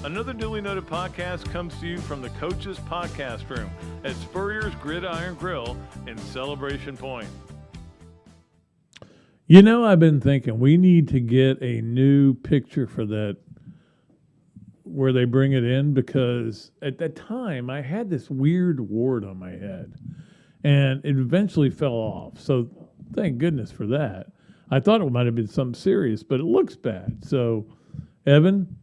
Another Dooley Noted Podcast comes to you from the Coach's Podcast Room at Spurrier's Gridiron Grill in Celebration Point. You know, I've been thinking we need to get a new picture for that where they bring it in, because at that time I had this weird wart on my head and it eventually fell off. So thank goodness for that. I thought it might have been something serious, but it looks bad. So, Evan,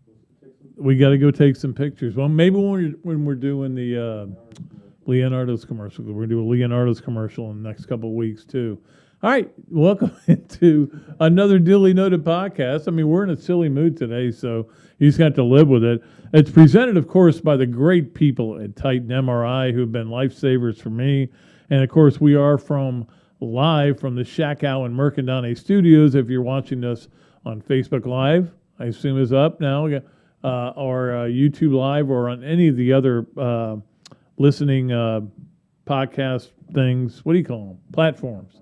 we got to go take some pictures. Well, maybe when we're doing the Leonardo's commercial, we're going to do a Leonardo's commercial in the next couple of weeks too. All right, welcome to another Dooley Noted Podcast. I mean, we're in a silly mood today, so you just got to live with it. It's presented, of course, by the great people at Titan MRI who have been lifesavers for me. And, of course, we are live from the Shackow and Mercandone studios. If you're watching us on Facebook Live, I assume is up now, or YouTube Live, or on any of the other listening podcast things. What do you call them? Platforms.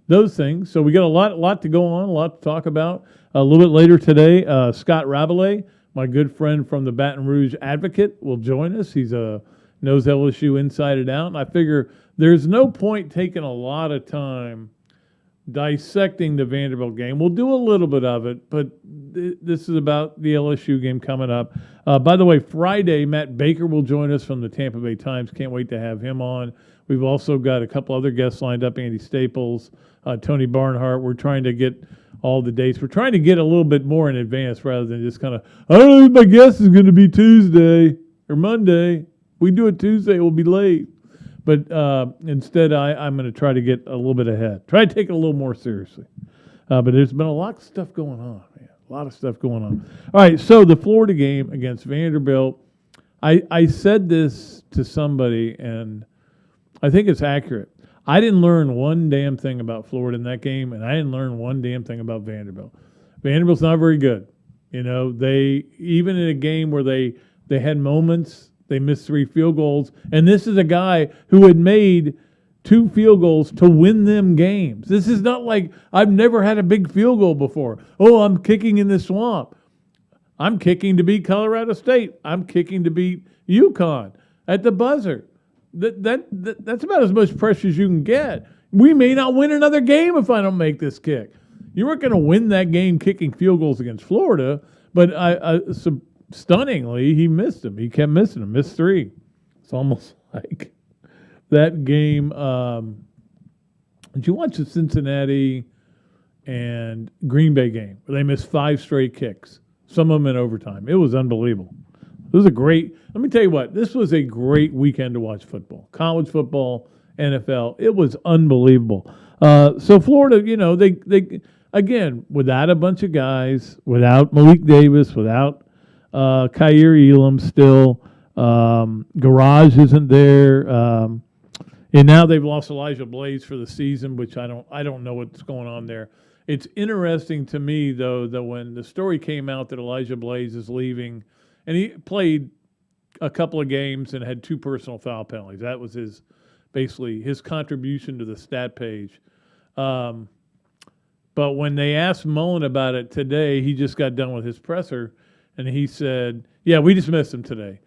Those things. So we got a lot to go on, a lot to talk about. A little bit later today, Scott Rabalais, my good friend from the Baton Rouge Advocate, will join us. He's knows LSU inside and out. And I figure there's no point taking a lot of time dissecting the Vanderbilt game. We'll do a little bit of it, but this is about the LSU game coming up. By the way, Friday, Matt Baker will join us from the Tampa Bay Times. Can't wait to have him on. We've also got a couple other guests lined up, Andy Staples, Tony Barnhart. We're trying to get all the dates. We're trying to get a little bit more in advance rather than just kind of, I don't know if my guest is going to be Tuesday or Monday. We do it Tuesday, we'll be late. But instead, I'm going to try to get a little bit ahead. Try to take it a little more seriously. But there's been a lot of stuff going on, man. A lot of stuff going on. All right, so the Florida game against Vanderbilt. I said this to somebody, and I think it's accurate. I didn't learn one damn thing about Florida in that game, and I didn't learn one damn thing about Vanderbilt. Vanderbilt's not very good. You know, they even in a game where they had moments. They missed 3 field goals. And this is a guy who had made 2 field goals to win them games. This is not like I've never had a big field goal before. Oh, I'm kicking in the swamp. I'm kicking to beat Colorado State. I'm kicking to beat UConn at the buzzer. That's about as much pressure as you can get. We may not win another game if I don't make this kick. You weren't going to win that game kicking field goals against Florida, but stunningly, he missed them. He kept missing them. Missed 3. It's almost like that game. Did you watch the Cincinnati and Green Bay game where they missed 5 straight kicks? Some of them in overtime. It was unbelievable. It was let me tell you what, this was a great weekend to watch football. College football, NFL. It was unbelievable. So Florida, you know, they again, without a bunch of guys, without Malik Davis, without Kyer Elam still. Garage isn't there. And now they've lost Elijah Blaze for the season, which I don't know what's going on there. It's interesting to me, though, that when the story came out that Elijah Blaze is leaving, and he played a couple of games and had 2 personal foul penalties. That was basically his contribution to the stat page. But when they asked Mullen about it today, he just got done with his presser. And he said, yeah, we dismissed him today.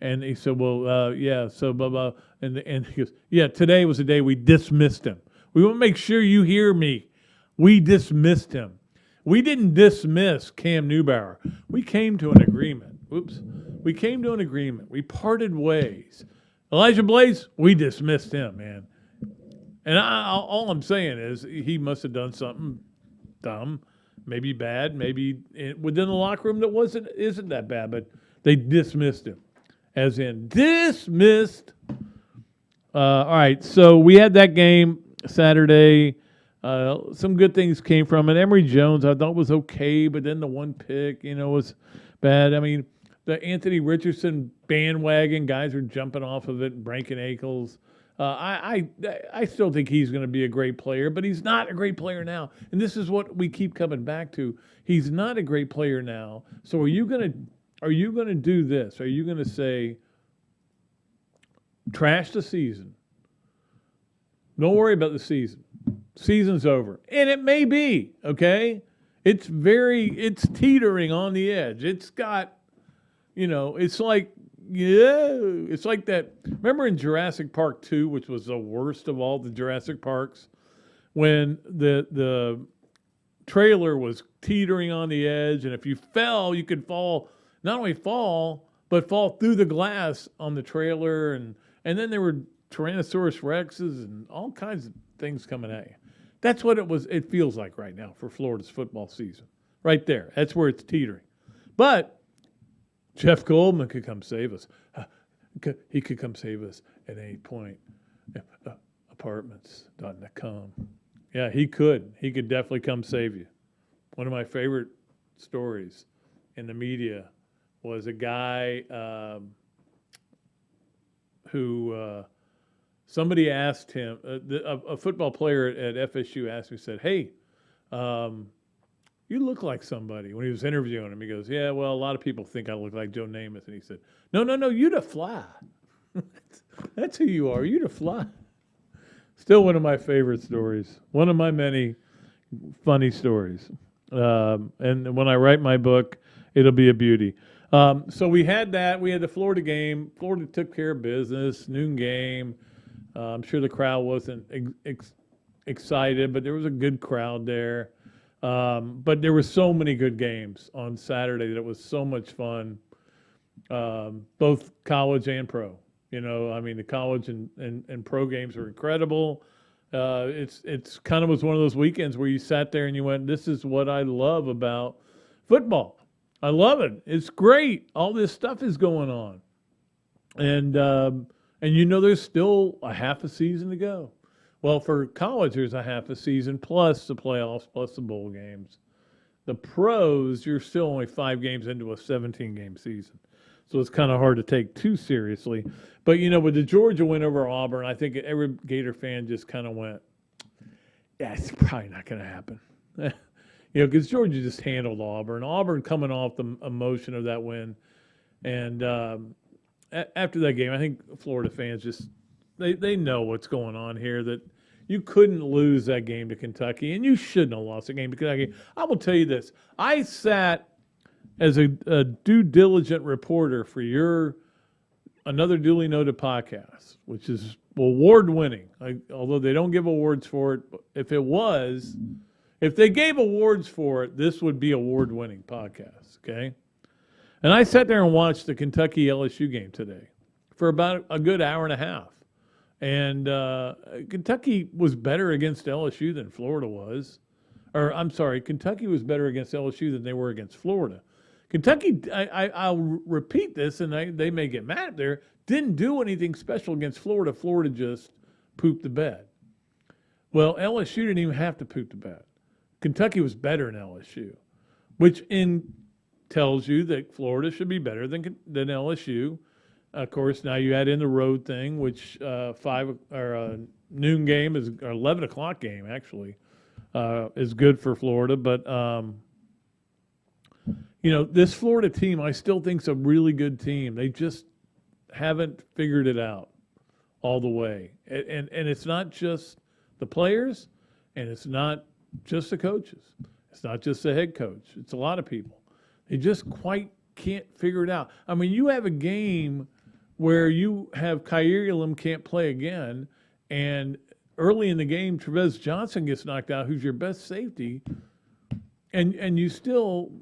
And he said, well, yeah, so blah, blah. And he goes, yeah, today was the day we dismissed him. We want to make sure you hear me. We dismissed him. We didn't dismiss Cam Newbauer. We came to an agreement. We came to an agreement. We parted ways. Elijah Blaze, we dismissed him, man. And all I'm saying is he must have done something dumb. Maybe bad, maybe within the locker room that isn't that bad, but they dismissed him, as in dismissed. All right, so we had that game Saturday. Some good things came from it. Emory Jones, I thought was okay, but then the one pick, was bad. I mean, the Anthony Richardson bandwagon, guys are jumping off of it and breaking ankles. I still think he's going to be a great player, but he's not a great player now. And this is what we keep coming back to. He's not a great player now. So are you going to do this? Are you going to say, trash the season? Don't worry about the season. Season's over. And it may be, okay? It's teetering on the edge. It's got It's like, it's like that. Remember in Jurassic Park 2, which was the worst of all the Jurassic Parks, when the trailer was teetering on the edge, and if you fell, you could fall, not only fall, but fall through the glass on the trailer, and then there were Tyrannosaurus Rexes and all kinds of things coming at you. That's what it feels like right now for Florida's football season. Right there. That's where it's teetering. But Jeff Goldman could come save us. He could come save us at any point. Apartments.com. Yeah, he could. He could definitely come save you. One of my favorite stories in the media was a guy who somebody asked him, a football player at FSU asked me, said, "Hey, you look like somebody." When he was interviewing him, he goes, "Yeah, well, a lot of people think I look like Joe Namath." And he said, No, you the fly. That's who you are. You the fly. Still one of my favorite stories. One of my many funny stories. And when I write my book, it'll be a beauty. So we had that. We had the Florida game. Florida took care of business. Noon game. I'm sure the crowd wasn't excited, but there was a good crowd there. But there were so many good games on Saturday that it was so much fun, both college and pro. The college and pro games were incredible. It's kind of was one of those weekends where you sat there and you went, "This is what I love about football. I love it. It's great. All this stuff is going on." And there's still a half a season to go. Well, for college, there's a half a season plus the playoffs plus the bowl games. The pros, you're still only 5 games into a 17-game season. So it's kind of hard to take too seriously. But, with the Georgia win over Auburn, I think every Gator fan just kind of went, yeah, it's probably not going to happen. Because Georgia just handled Auburn. Auburn coming off the emotion of that win. And after that game, I think Florida fans just, they know what's going on here, that you couldn't lose that game to Kentucky, and you shouldn't have lost the game to Kentucky. I will tell you this. I sat as a due diligent reporter for your Another Dooley Noted Podcast, which is award-winning. Although they don't give awards for it, if they gave awards for it, this would be award-winning podcast, okay? And I sat there and watched the Kentucky LSU game today for about a good hour and a half. And Kentucky was better against LSU than Florida was. Or, I'm sorry, Kentucky was better against LSU than they were against Florida. Kentucky, I'll repeat this, and they may get mad there, didn't do anything special against Florida. Florida just pooped the bed. Well, LSU didn't even have to poop the bed. Kentucky was better than LSU, which tells you that Florida should be better than LSU. Of course, now you add in the road thing, which noon game is, or 11 o'clock game actually, is good for Florida. But this Florida team, I still think is a really good team. They just haven't figured it out all the way, and it's not just the players, and it's not just the coaches. It's not just the head coach. It's a lot of people. They just quite can't figure it out. I mean, you have a game where you have Kaiir Elam can't play again, and early in the game, Trevez Johnson gets knocked out, who's your best safety, and you still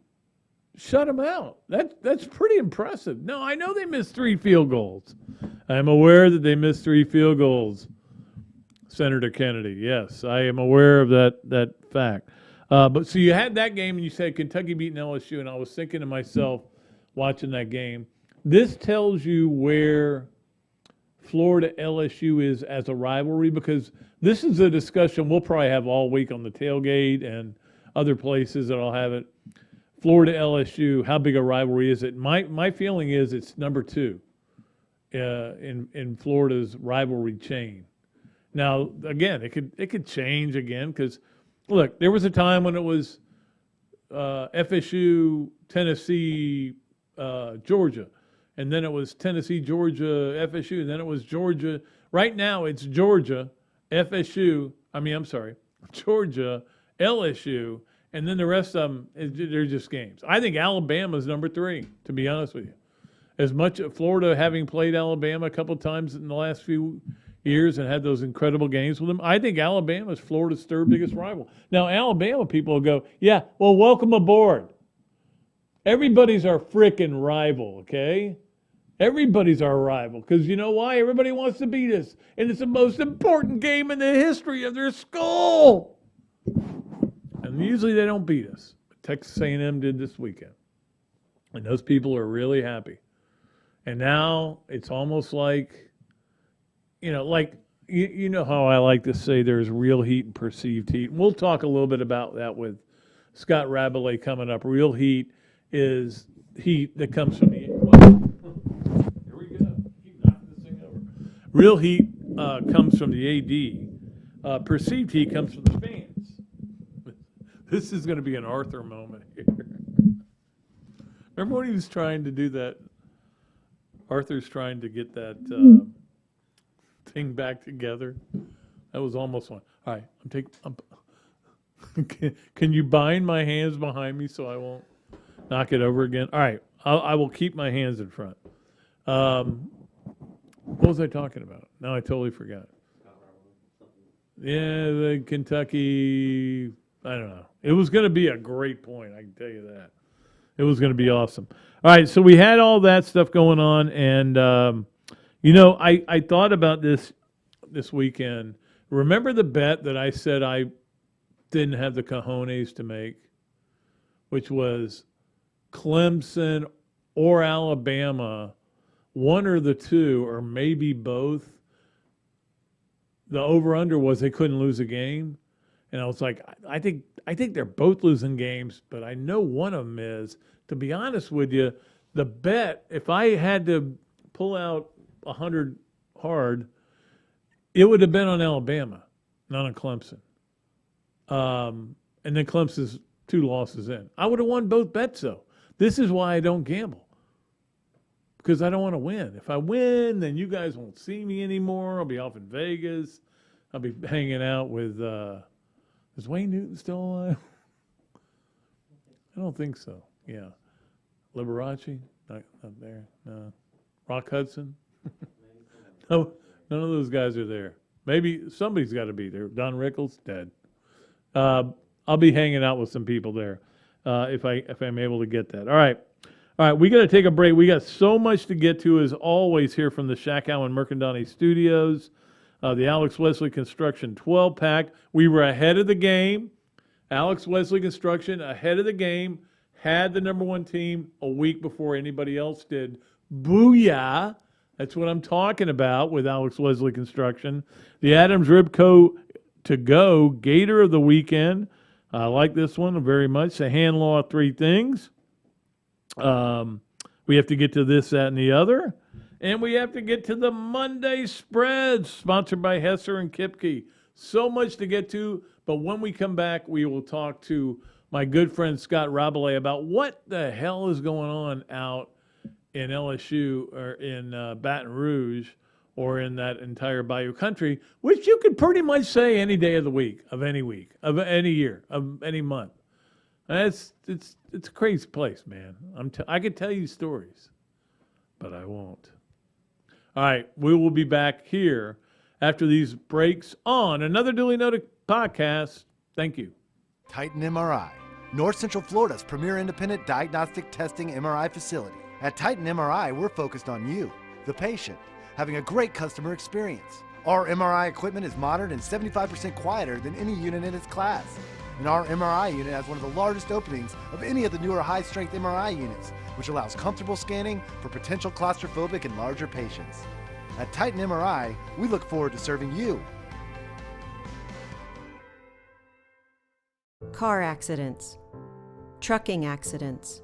shut him out. That's pretty impressive. No, I know they missed 3 field goals. I'm aware that they missed 3 field goals, Senator Kennedy. Yes, I am aware of that fact. But so you had that game, and you said Kentucky beating LSU, and I was thinking to myself watching that game, this tells you where Florida LSU is as a rivalry, because this is a discussion we'll probably have all week on the tailgate and other places that I'll have it. Florida LSU, how big a rivalry is it? My feeling is it's number 2 in Florida's rivalry chain. Now, again, it could change again, because look, there was a time when it was FSU, Tennessee, Georgia, and then it was Tennessee, Georgia, FSU, and then it was Georgia. Right now, it's Georgia, Georgia, LSU, and then the rest of them, they're just games. I think Alabama's number 3, to be honest with you. as much Florida having played Alabama a couple times in the last few years and had those incredible games with them, I think Alabama is Florida's third biggest rival. Now, Alabama people will go, yeah, well, welcome aboard. Everybody's our frickin' rival, okay? Everybody's our rival, because you know why? Everybody wants to beat us, and it's the most important game in the history of their school. And usually they don't beat us. But Texas A&M did this weekend, and those people are really happy. And now it's almost like, you know how I like to say there's real heat and perceived heat. And we'll talk a little bit about that with Scott Rabalais coming up. Real heat is heat that comes from the... Here we go. Keep knocking this thing over. Real heat comes from the AD. Perceived heat comes from the fans. This is going to be an Arthur moment here. Remember when he was trying to do that? Arthur's trying to get that thing back together. That was almost one. All right, can you bind my hands behind me so I won't knock it over again? All right, I will keep my hands in front. What was I talking about? Now I totally forgot. Yeah, the Kentucky, I don't know. It was going to be a great point, I can tell you that. It was going to be awesome. All right, so we had all that stuff going on, and, I thought about this weekend. Remember the bet that I said I didn't have the cojones to make, which was Clemson or Alabama, one or the two, or maybe both. The over-under was they couldn't lose a game. And I was like, I think they're both losing games, but I know one of them is. To be honest with you, the bet, if I had to pull out 100 hard, it would have been on Alabama, not on Clemson. And then Clemson's 2 losses in. I would have won both bets, though. This is why I don't gamble, because I don't want to win. If I win, then you guys won't see me anymore. I'll be off in Vegas. I'll be hanging out with is Wayne Newton still alive? I don't think so. Yeah. Liberace? Not there. No. Rock Hudson? No, none of those guys are there. Maybe somebody's got to be there. Don Rickles, dead. I'll be hanging out with some people there if I'm able to get that. All right, we got to take a break. We got so much to get to, as always, here from the Shakow and Mercandani Studios. The Alex Wesley Construction 12-pack. We were ahead of the game. Alex Wesley Construction ahead of the game. Had the number 1 team a week before anybody else did. Booyah! That's what I'm talking about with Alex Wesley Construction. The Adams Ribco to go Gator of the weekend. I like this one very much. The hand law 3 things. We have to get to this, that, and the other. And we have to get to the Monday spreads, sponsored by Hesser and Kipke. So much to get to, but when we come back, we will talk to my good friend Scott Rabalais about what the hell is going on out in LSU or in Baton Rouge or in that entire Bayou country, which you could pretty much say any day of the week, of any year, of any month. It's a crazy place, man. I could tell you stories, but I won't. All right, we will be back here after these breaks on Another Dooley Noted Podcast. Thank you. Titan MRI, North Central Florida's premier independent diagnostic testing MRI facility. At Titan MRI, we're focused on you, the patient, having a great customer experience. Our MRI equipment is modern and 75% quieter than any unit in its class. And our MRI unit has one of the largest openings of any of the newer high-strength MRI units, which allows comfortable scanning for potential claustrophobic and larger patients. At Titan MRI, we look forward to serving you. Car accidents, trucking accidents,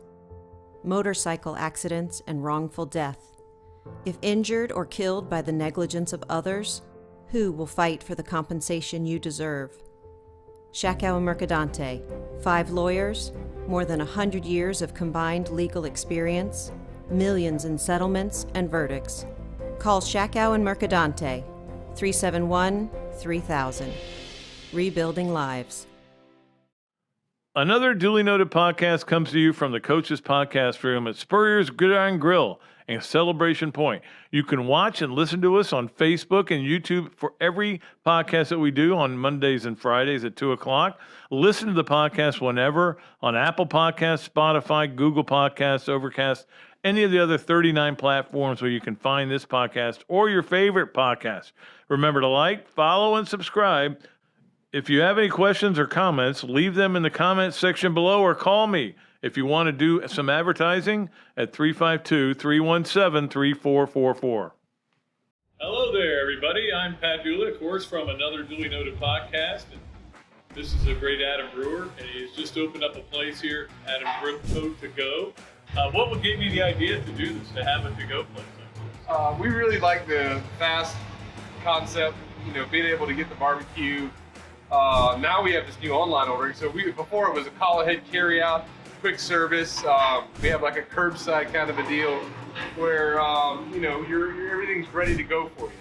motorcycle accidents, and wrongful death. If injured or killed by the negligence of others, who will fight for the compensation you deserve? Shakow and Mercadante, 5 lawyers, more than 100 years of combined legal experience, millions in settlements and verdicts. Call Shakow and Mercadante, 371-3000. Rebuilding lives. Another Duly Noted Podcast comes to you from the Coaches Podcast Room at Spurrier's Gridiron Grill and Celebration Point. You can watch and listen to us on Facebook and YouTube for every podcast that we do on Mondays and Fridays at 2 o'clock. Listen to the podcast whenever on Apple Podcasts, Spotify, Google Podcasts, Overcast, any of the other 39 platforms where you can find this podcast or your favorite podcast. Remember to like, follow, and subscribe. If you have any questions or comments, leave them in the comments section below or call me if you want to do some advertising at 352-317-3444. Hello there, everybody. I'm Pat Dooley, of course, from Another Dooley Noted Podcast. And this is a great Adam Brewer, and he's just opened up a place here, Adam Brewer To Go. What would give you the idea to do this, to have a to-go place like this? We really like the fast concept, being able to get the barbecue. Now we have this new online ordering. So before it was a call ahead carry out, quick service. We have like a curbside kind of a deal where everything's ready to go for you.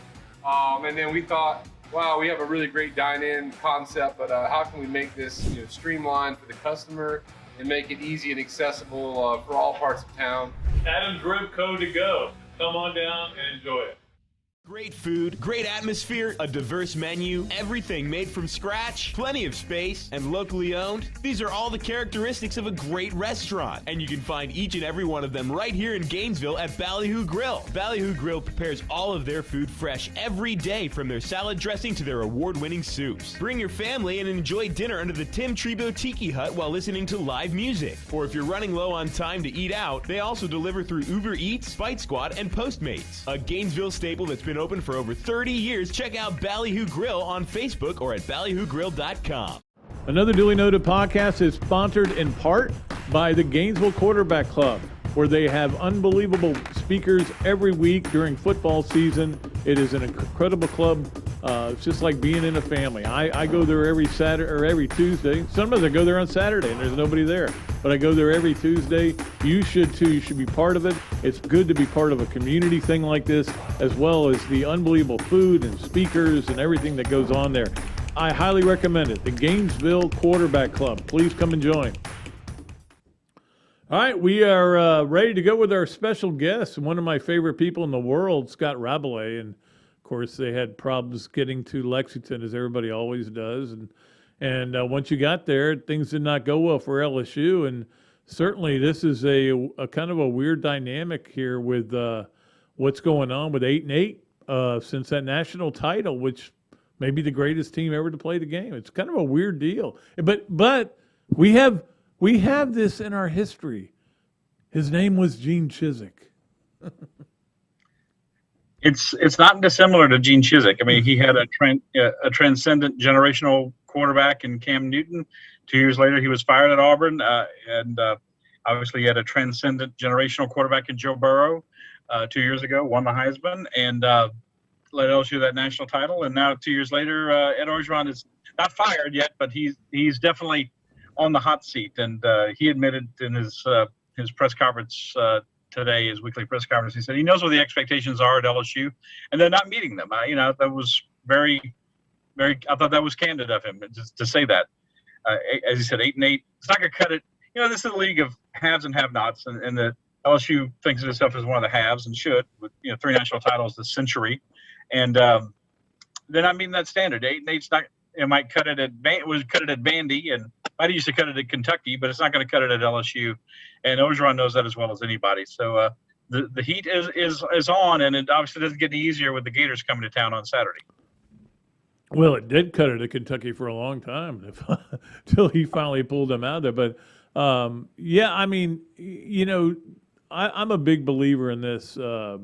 And then we thought, wow, we have a really great dine-in concept, but how can we make this streamlined for the customer and make it easy and accessible for all parts of town? Adam's Rib Co. To Go. Come on down and enjoy it. Great food, great atmosphere, a diverse menu, everything made from scratch, plenty of space, and locally owned. These are all the characteristics of a great restaurant, and you can find each and every one of them right here in Gainesville at Ballyhoo Grill. Ballyhoo Grill prepares all of their food fresh every day, from their salad dressing to their award-winning soups. Bring your family and enjoy dinner under the Tim Trebo Tiki Hut while listening to live music. Or if you're running low on time to eat out, they also deliver through Uber Eats, Fight Squad, and Postmates. A Gainesville staple that's been open for over 30 years. Check out Ballyhoo Grill on Facebook or at ballyhoogrill.com. Another Duly Noted Podcast is sponsored in part by the Gainesville Quarterback Club, where they have unbelievable speakers every week during football season. It is an incredible club. It's just like being in a family. I go there every Saturday or every Tuesday. Sometimes I go there on Saturday and there's nobody there, but I go there every Tuesday. You should too. You should be part of it. It's good to be part of a community thing like this, as well as the unbelievable food and speakers and everything that goes on there. I highly recommend it. The Gainesville Quarterback Club. Please come and join. All right, we are ready to go with our special guest, one of my favorite people in the world, Scott Rabalais. And, of course, they had problems getting to Lexington, as everybody always does. And once you got there, things did not go well for LSU. And certainly this is a kind of a weird dynamic here with what's going on with 8-8 since that national title, which may be the greatest team ever to play the game. It's kind of a weird deal. But we have this in our history. His name was Gene Chizik. It's not dissimilar to Gene Chizik. I mean, he had a transcendent generational quarterback in Cam Newton. 2 years later, he was fired at Auburn, and obviously he had a transcendent generational quarterback in Joe Burrow 2 years ago, won the Heisman, and led LSU that national title. And now 2 years later, Ed Orgeron is not fired yet, but he's definitely on the hot seat. And he admitted in his press conference today, his weekly press conference, he said he knows what the expectations are at LSU, and they're not meeting them. That was very, very. I thought that was candid of him just to say that. As he said, 8-8. It's not going to cut it. This is a league of haves and have-nots, and the LSU thinks of itself as one of the haves and should, with 3 national titles this century, and they're not meeting that standard. 8-8's not. It might cut it at Vandy, and might used to cut it at Kentucky, but it's not going to cut it at LSU, and Orgeron knows that as well as anybody. So the heat is on, and it obviously doesn't get any easier with the Gators coming to town on Saturday. Well, it did cut it at Kentucky for a long time, until he finally pulled them out there. But yeah, I mean, I'm a big believer in this, Scott.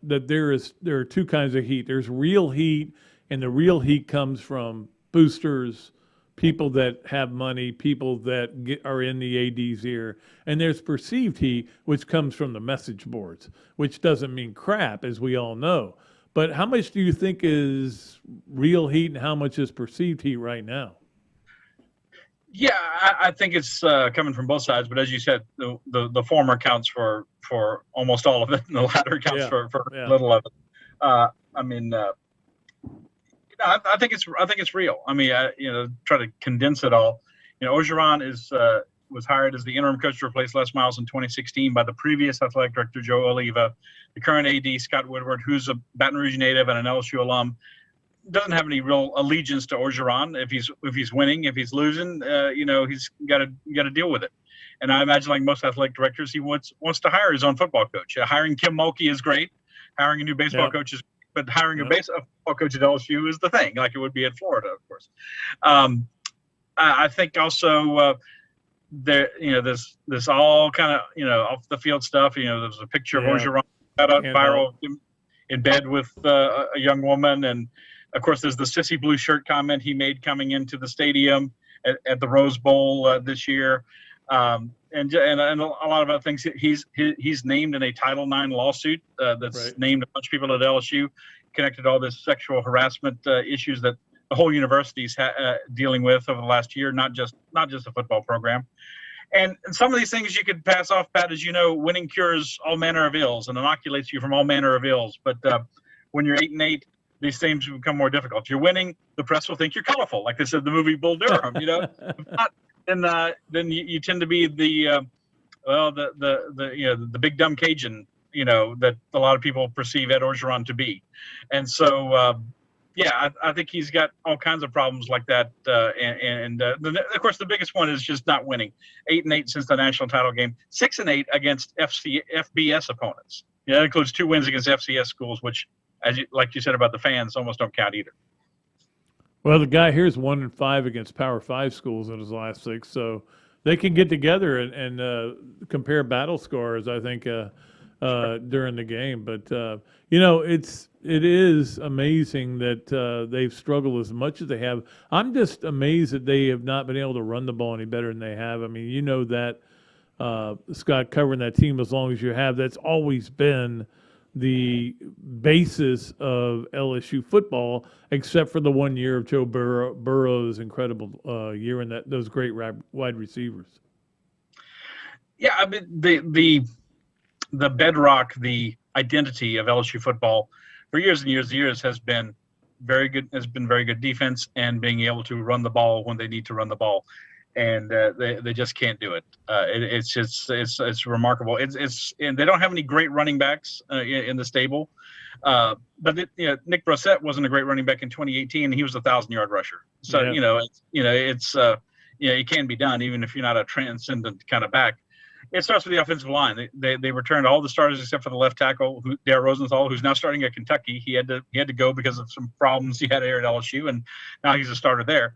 That there are two kinds of heat. There's real heat. And the real heat comes from boosters, people that have money, people that are in the AD's ear. And there's perceived heat, which comes from the message boards, which doesn't mean crap, as we all know. But how much do you think is real heat and how much is perceived heat right now? Yeah, I think it's coming from both sides. But as you said, the former counts for almost all of it, and the latter counts for little of it. I think it's real. I mean, try to condense it all. Orgeron was hired as the interim coach to replace Les Miles in 2016 by the previous athletic director, Joe Oliva. The current AD, Scott Woodward, who's a Baton Rouge native and an LSU alum, doesn't have any real allegiance to Orgeron. If he's winning, if he's losing, he's got to deal with it. And I imagine, like most athletic directors, he wants to hire his own football coach. Hiring Kim Mulkey is great. Hiring a new baseball coach is great. But hiring a baseball coach at LSU is the thing, like it would be at Florida, of course. I think also this all kind of off the field stuff. There's a picture of Orgeron viral in bed with a young woman, and of course there's the sissy blue shirt comment he made coming into the stadium at the Rose Bowl this year, and a lot of other things. He's named in a Title IX lawsuit that's named a bunch of people at LSU, connected to all this sexual harassment issues that the whole university's dealing with over the last year, not just the football program. And some of these things you could pass off, Pat, as you know, winning cures all manner of ills and inoculates you from all manner of ills. But when you're 8-8, these things become more difficult. If you're winning, the press will think you're colorful, like they said in the movie Bull Durham. If not, then you tend to be the big dumb Cajun, that a lot of people perceive Ed Orgeron to be. And so, I think he's got all kinds of problems like that. Of course, the biggest one is just not winning. 8-8 since the national title game, 6-8 against FBS opponents. That includes 2 wins against FCS schools, which, like you said about the fans, almost don't count either. Well, the guy here is 1-5 against Power 5 schools in his last 6, so they can get together and compare battle scores, I think, during the game. But it is amazing that they've struggled as much as they have. I'm just amazed that they have not been able to run the ball any better than they have. I mean, that Scott, covering that team as long as you have, that's always been the basis of LSU football, except for the 1 year of Joe Burrow's incredible year and those great wide receivers. Yeah, I mean the bedrock, the identity of LSU football for years and years and years has been very good. Has been very good defense and being able to run the ball when they need to run the ball, and they just can't do it. It's remarkable. And they don't have any great running backs in the stable, but Nick Brossette wasn't a great running back in 2018, and he was a 1,000-yard rusher. So it can be done even if you're not a transcendent kind of back. It starts with the offensive line. They returned all the starters except for the left tackle, Dare Rosenthal, who's now starting at Kentucky. He had to go because of some problems he had here at LSU, and now he's a starter there.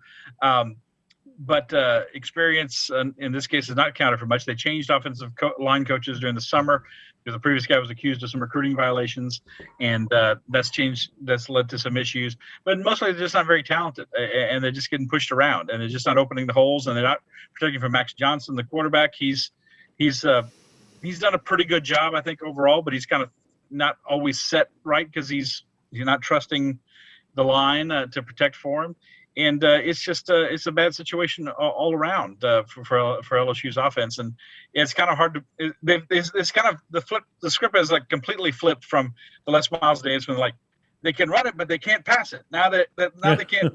But experience in this case is not counted for much. They changed offensive line coaches during the summer because the previous guy was accused of some recruiting violations, and that's led to some issues. But mostly they're just not very talented, and they're just getting pushed around, and they're just not opening the holes, and they're not protecting for Max Johnson, the quarterback. He's done a pretty good job, I think, overall, but he's kind of not always set right because he's not trusting the line to protect for him. And it's a bad situation all around for LSU's offense, and it's kind of hard to. It's kind of the script is like completely flipped from the Les Miles days when they can run it, but they can't pass it. Now they can't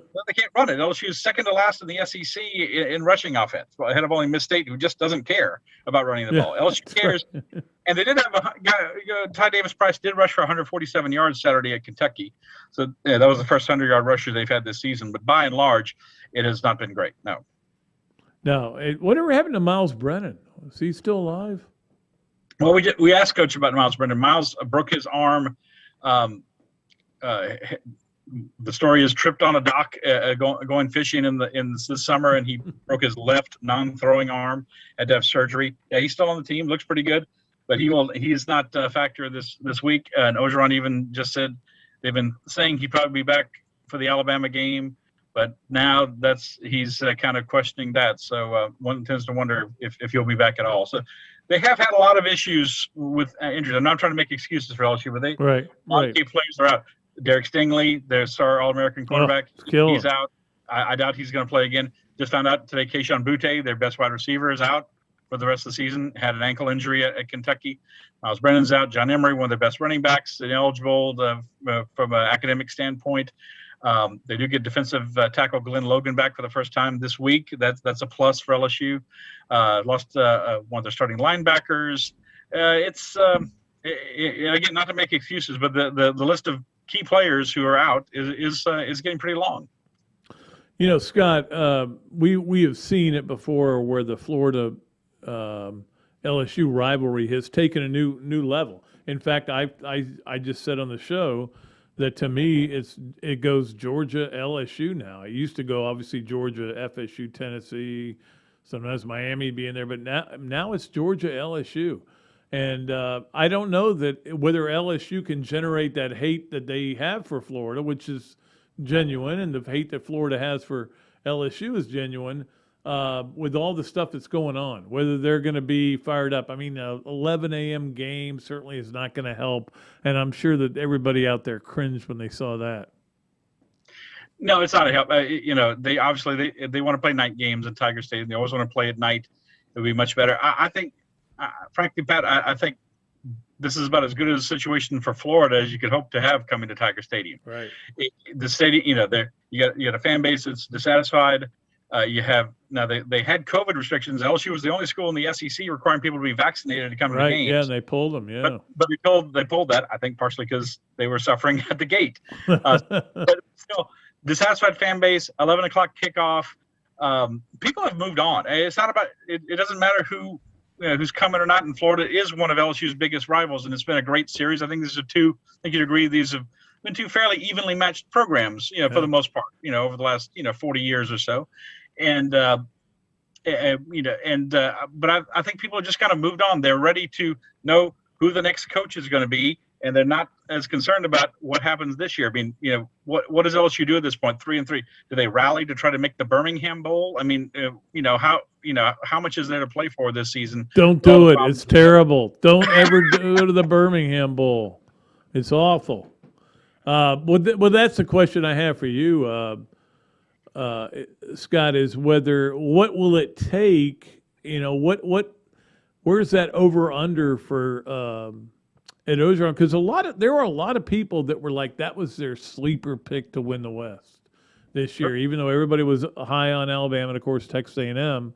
run it. LSU is second to last in the SEC in rushing offense, ahead of only Miss State, who just doesn't care about running the ball. LSU cares, and they did have a guy. Ty Davis Price did rush for 147 yards Saturday at Kentucky, so that was the first 100-yard rusher they've had this season. But by and large, it has not been great. No. Whatever happened to Miles Brennan? Is he still alive? Well, we asked Coach about Miles Brennan. Miles broke his arm. The story is tripped on a dock going fishing this summer, and he broke his left non-throwing arm. Had to have surgery. Yeah, he's still on the team. Looks pretty good, but he's not a factor this week. And Orgeron even just said they've been saying he'd probably be back for the Alabama game, but now he's kind of questioning that. So one tends to wonder if he'll be back at all. So they have had a lot of issues with injuries. I'm not trying to make excuses for LSU, but a lot of key players are out. Derek Stingley, their star All-American quarterback, he's out. I doubt he's going to play again. Just found out today, Keishon Butte, their best wide receiver, is out for the rest of the season. Had an ankle injury at Kentucky. Miles Brennan's out. John Emery, one of their best running backs, ineligible from an academic standpoint. They do get defensive tackle Glenn Logan back for the first time this week. That's a plus for LSU. Lost one of their starting linebackers. Again, not to make excuses, but the list of key players who are out is getting pretty long. You know, Scott, we have seen it before where the Florida LSU rivalry has taken a new level. In fact, I just said on the show that to me it goes Georgia LSU now. It used to go obviously Georgia FSU Tennessee, sometimes Miami being there, but now it's Georgia LSU. And I don't know that whether LSU can generate that hate that they have for Florida, which is genuine, and the hate that Florida has for LSU is genuine, with all the stuff that's going on, whether they're going to be fired up. I mean, 11 a.m. game certainly is not going to help, and I'm sure that everybody out there cringed when they saw that. No, it's not a help. They obviously they want to play night games in Tiger Stadium. They always want to play at night. It would be much better. I think, frankly, Pat, I think this is about as good a situation for Florida as you could hope to have coming to Tiger Stadium. Right. The stadium, you got a fan base that's dissatisfied. They had COVID restrictions. LSU was the only school in the SEC requiring people to be vaccinated to come to the games. Yeah, and they pulled them. Yeah, but they pulled that. I think partially because they were suffering at the gate. But still, dissatisfied fan base. 11 o'clock kickoff. People have moved on. It's not about. It doesn't matter who's coming or not. In Florida is one of LSU's biggest rivals, and it's been a great series. I think these are two. I think you'd agree these have been two fairly evenly matched programs. For the most part. Over the last 40 years or so. And but I think people have just kind of moved on. They're ready to know who the next coach is going to be, and they're not as concerned about what happens this year. I mean, what does LSU do at this point? 3-3. Do they rally to try to make the Birmingham Bowl? I mean, how much is there to play for this season? Don't do it. It's terrible. Don't ever go to the Birmingham Bowl. It's awful. Well, that's the question I have for you. Scott, is what will it take? Where's that over under for at Ogeron? Because there were a lot of people that were like that was their sleeper pick to win the West this year, even though everybody was high on Alabama and of course Texas A&M,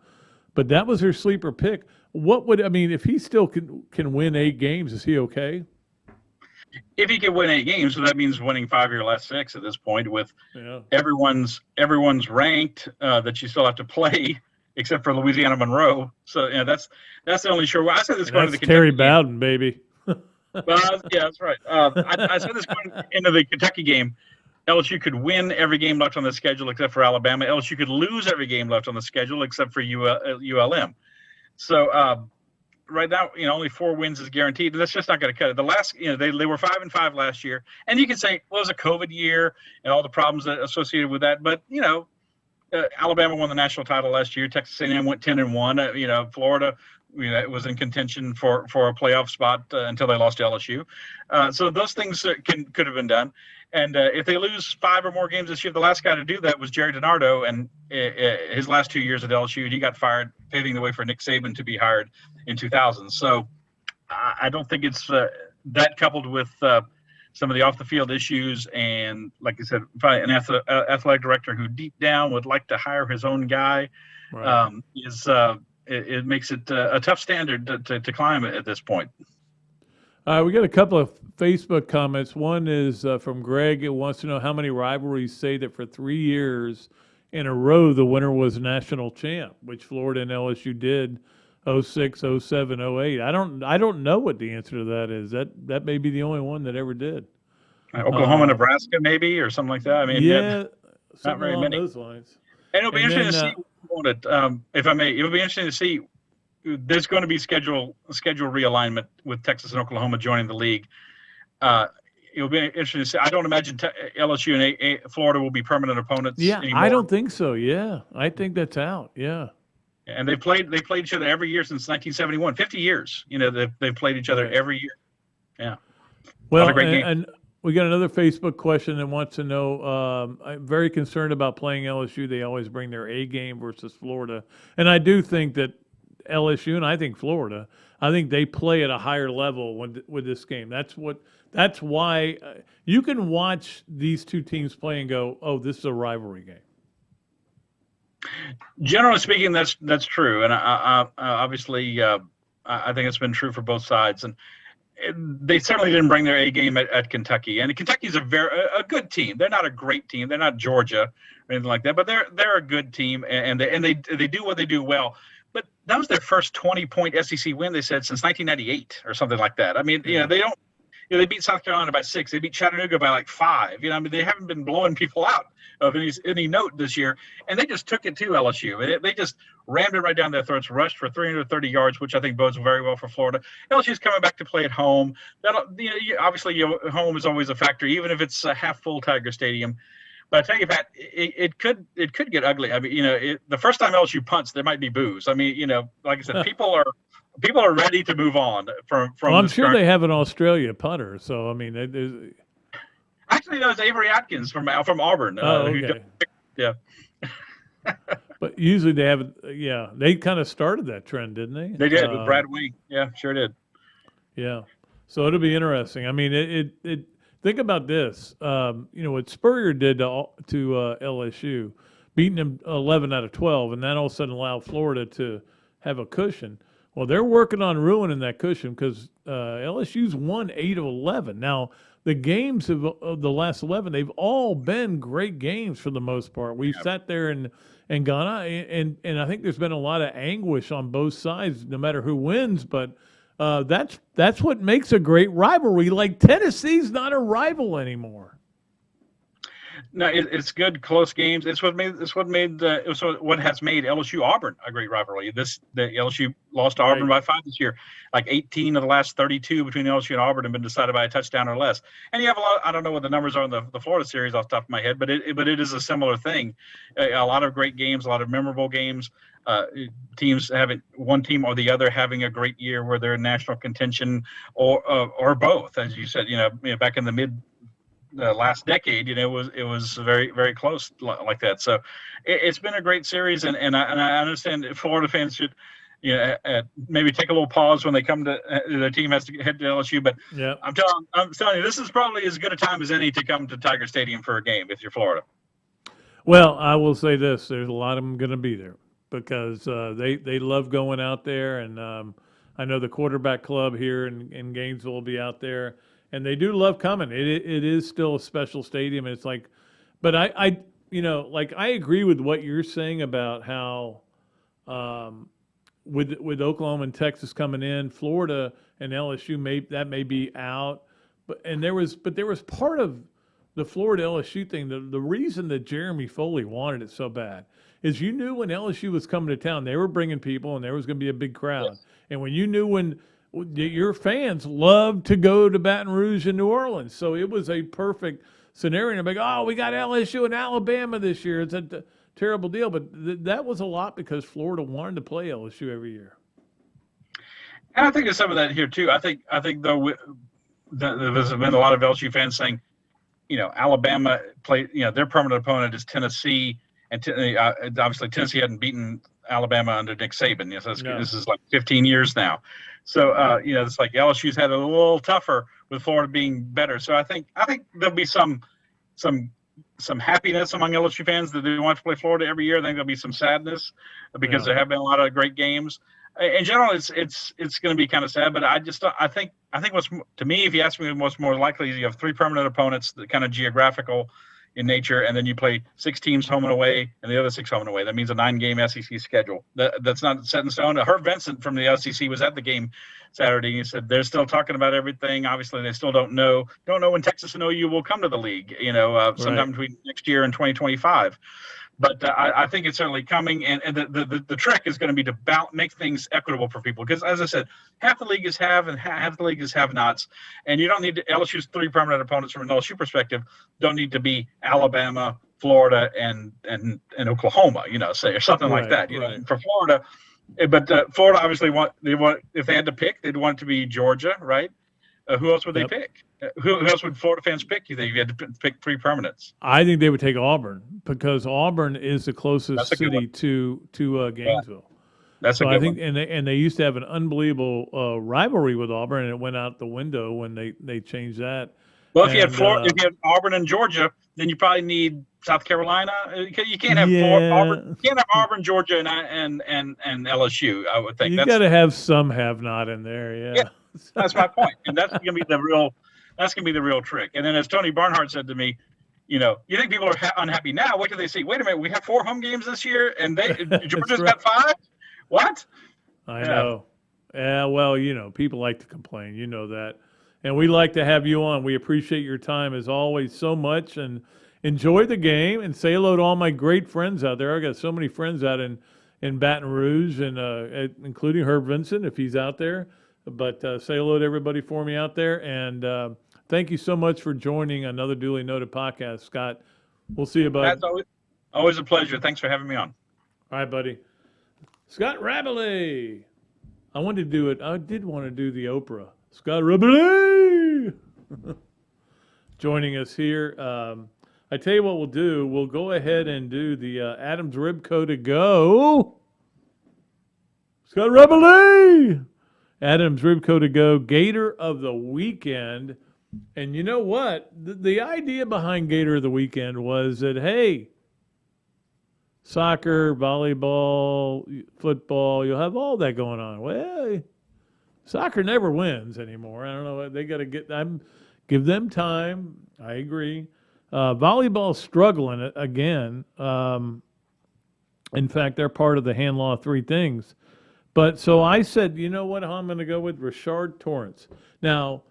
but that was their sleeper pick. If he still can win 8 games, is he okay? If he could win 8 games, so that means winning 5 of your last 6 at this point. With everyone's ranked that you still have to play, except for Louisiana Monroe. So that's the only sure. Well, I said this going to the Kentucky Terry Bowden, baby. Well, yeah, that's right. I said this going into the Kentucky game. LSU could win every game left on the schedule except for Alabama. LSU could lose every game left on the schedule except for ULM. So. Right now, only 4 wins is guaranteed, and that's just not going to cut it. The last, they were 5-5 last year, and you can say, well, it was a COVID year and all the problems associated with that. But Alabama won the national title last year. Texas A&M went 10-1. Florida, it was in contention for a playoff spot until they lost to LSU. So those things could have been done. And if they lose 5 or more games this year, the last guy to do that was Jerry DiNardo, and his last 2 years at LSU, he got fired, paving the way for Nick Saban to be hired in 2000. So I don't think it's that coupled with some of the off-the-field issues and, like I said, probably an athletic director who deep down would like to hire his own guy. Right. It makes it a tough standard to climb at this point. We got a couple of Facebook comments. One is from Greg. It wants to know how many rivalries say that for 3 years in a row the winner was national champ, which Florida and LSU did 06, 07, 08. I don't know what the answer to that is. That may be the only one that ever did. Oklahoma, Nebraska, maybe, or something like that. I mean, not very many. Those lines. And it'll be interesting to see. If I may, it'll be interesting to see. There's going to be schedule realignment with Texas and Oklahoma joining the league. It'll be interesting to see. I don't imagine LSU and Florida will be permanent opponents. Yeah, anymore. I don't think so. Yeah, I think that's out. Yeah. And they played each other every year since 1971. 50 years. They've played each other every year. Yeah. Well, and we got another Facebook question that wants to know. I'm very concerned about playing LSU. They always bring their A game versus Florida, and I do think that LSU and I think Florida. I think they play at a higher level with this game. That's why you can watch these two teams play and go, oh, this is a rivalry game. Generally speaking, that's true, and obviously I think it's been true for both sides. And they certainly didn't bring their A game at Kentucky, and Kentucky's a good team. They're not a great team. They're not Georgia or anything like that, but they're a good team, and they do what they do well. But that was their first 20-point SEC win, they said, since 1998 or something like that. I mean, they don't. They beat South Carolina by 6. They beat Chattanooga by like 5. I mean, they haven't been blowing people out of any note this year, and they just took it to LSU. They just rammed it right down their throats, rushed for 330 yards, which I think bodes very well for Florida. LSU's coming back to play at home. Obviously, home is always a factor, even if it's a half-full Tiger Stadium. But I tell you, Pat, it could get ugly. I mean, the first time LSU punts, there might be boos. I mean, like I said, people are ready to move on from. Well, I'm sure they have an Australia punter, so I mean, actually, that was Avery Atkins from Auburn. Okay. Yeah. But usually they have, they kind of started that trend, didn't they? They did with Brad Wing. Yeah, sure did. Yeah, so it'll be interesting. I mean, it think about this. What Spurrier did to LSU, beating them 11 out of 12, and that all of a sudden allowed Florida to have a cushion. Well, they're working on ruining that cushion because LSU's won 8 of 11. Now, the games of the last 11, they've all been great games for the most part. We've sat there and gone, and I think there's been a lot of anguish on both sides, no matter who wins. But that's what makes a great rivalry. Like, Tennessee's not a rival anymore. No, it's good close games. What has made LSU Auburn a great rivalry. The LSU lost to Auburn by 5 this year. Like 18 of the last 32 between LSU and Auburn have been decided by a touchdown or less. And you have a lot. I don't know what the numbers are in the Florida series off the top of my head, but it is a similar thing. A lot of great games, a lot of memorable games. Teams having one team or the other having a great year where they're in national contention or both, as you said. Back in the mid. Last decade, it was very, very close like that. So it's been a great series, and I understand that Florida fans should, maybe take a little pause when they come to their team has to head to LSU. But yeah, I'm telling you, this is probably as good a time as any to come to Tiger Stadium for a game if you're Florida. Well, I will say this: there's a lot of them going to be there because they love going out there, and I know the quarterback club here in Gainesville will be out there. And they do love coming. It is still a special stadium. And it's like, but I agree with what you're saying about how with Oklahoma and Texas coming in, Florida and LSU may be out. But there was part of the Florida LSU thing. The reason that Jeremy Foley wanted it so bad is you knew when LSU was coming to town, they were bringing people and there was going to be a big crowd. Yes. And when you knew when your fans love to go to Baton Rouge and New Orleans. So it was a perfect scenario. And I'm like, we got LSU and Alabama this year. It's a terrible deal. But that was a lot because Florida wanted to play LSU every year. And I think there's some of that here, too. I think though, there's been a lot of LSU fans saying, Alabama played, their permanent opponent is Tennessee. And obviously Tennessee hadn't beaten Alabama under Nick Saban. This is like 15 years now. So, it's like LSU's had a little tougher with Florida being better. So I think there'll be some happiness among LSU fans that they want to play Florida every year. I think there'll be some sadness because there have been a lot of great games. In general, it's going to be kind of sad, but I think to me, if you ask me what's more likely is you have 3 permanent opponents that kind of geographical in nature, and then you play 6 teams home and away, and the other 6 home and away. That means a 9-game SEC schedule. That's not set in stone. Herb Vincent from the SEC was at the game Saturday. He said they're still talking about everything. Obviously, they still don't know when Texas and OU will come to the league. Sometime between next year and 2025. But I think it's certainly coming, and the trick is going to be to make things equitable for people. Because, as I said, half the league is have and half the league is have-nots. And you don't need LSU's 3 permanent opponents from an LSU perspective don't need to be Alabama, Florida, and Oklahoma, say, or something like that. For Florida. But Florida obviously if they had to pick, they'd want it to be Georgia, right? Who else would they pick? Who else would Florida fans pick, you think, if you had to pick 3 permanents? I think they would take Auburn because Auburn is the closest city to Gainesville. That's So a I good think, one. and they used to have an unbelievable rivalry with Auburn, and it went out the window when they changed that. Well, if you had And, if you had Auburn and Georgia, then you probably need South Carolina. You can't have Auburn. You can't have Auburn, Georgia, and LSU. I would think you got to have some have-not in there. Yeah. That's my point, and that's gonna be the real. That's gonna be the real trick. And then, as Tony Barnhart said to me, you think people are unhappy now? What do they see? Wait a minute, we have 4 home games this year, and Georgia's got 5. What? I know. Yeah, well, people like to complain. You know that. And we like to have you on. We appreciate your time as always so much, and enjoy the game, and say hello to all my great friends out there. I got so many friends out in Baton Rouge, and including Herb Vincent if he's out there. But say hello to everybody for me out there, and thank you so much for joining Another Dooley Noted Podcast, Scott. We'll see you, bud. That's always a pleasure. Thanks for having me on. All right, buddy. Scott Rabalais. I did want to do the Oprah. Scott Rabalais joining us here. I tell you what we'll do. We'll go ahead and do the Adams Ribco to go. Scott Rabalais. Adams Ribco to go. Gator of the weekend. And you know what? The idea behind Gator of the weekend was that, hey, soccer, volleyball, football, you'll have all that going on. Well, soccer never wins anymore. I don't know. They got to give them time. I agree. Volleyball's struggling again. In fact, they're part of the hand law 3 things. But so I said, you know what? I'm going to go with Rashard Torrance. Now,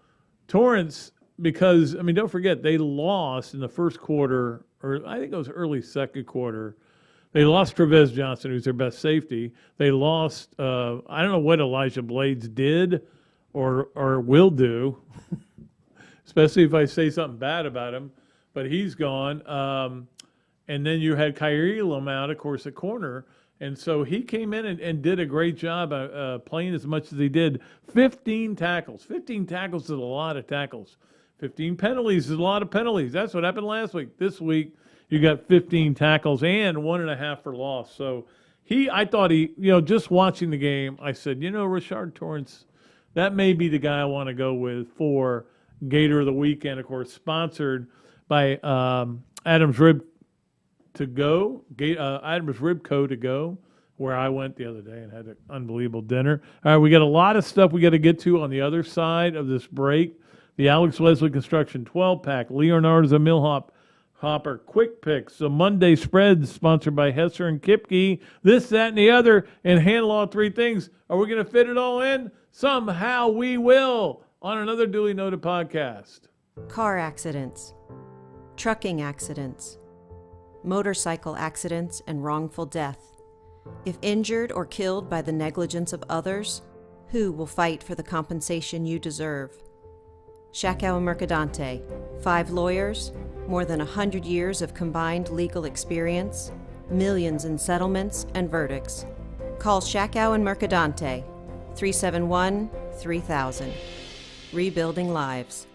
Torrance, because, don't forget, they lost in the first quarter, or I think it was early second quarter. They lost Trevez Johnson, who's their best safety. They lost, I don't know what Elijah Blades did or will do, especially if I say something bad about him, but he's gone. And then you had Kyrie Elam out, of course, at corner. And so he came in and did a great job playing as much as he did. 15 tackles. 15 tackles is a lot of tackles. 15 penalties is a lot of penalties. That's what happened last week. This week, you got 15 tackles and 1.5 for loss. So I thought just watching the game, I said, Rashard Torrance, that may be the guy I want to go with for Gator of the weekend. Of course, sponsored by Adams Ribco to go, where I went the other day and had an unbelievable dinner. All right, we got a lot of stuff we got to get to on the other side of this break. The Alex Wesley Construction 12-pack, Leonardo's a Millhop Hopper Quick Picks, the Monday Spreads sponsored by Hesser and Kipke, this, that, and the other, and Hand Law 3 things. Are we going to fit it all in? Somehow we will on Another Dooley Noted Podcast. Car accidents, trucking accidents, motorcycle accidents, and wrongful death. If injured or killed by the negligence of others, who will fight for the compensation you deserve? Shakow and Mercadante, 5 lawyers, more than 100 years of combined legal experience, millions in settlements and verdicts. Call Shakow and Mercadante, 371-3000. Rebuilding lives.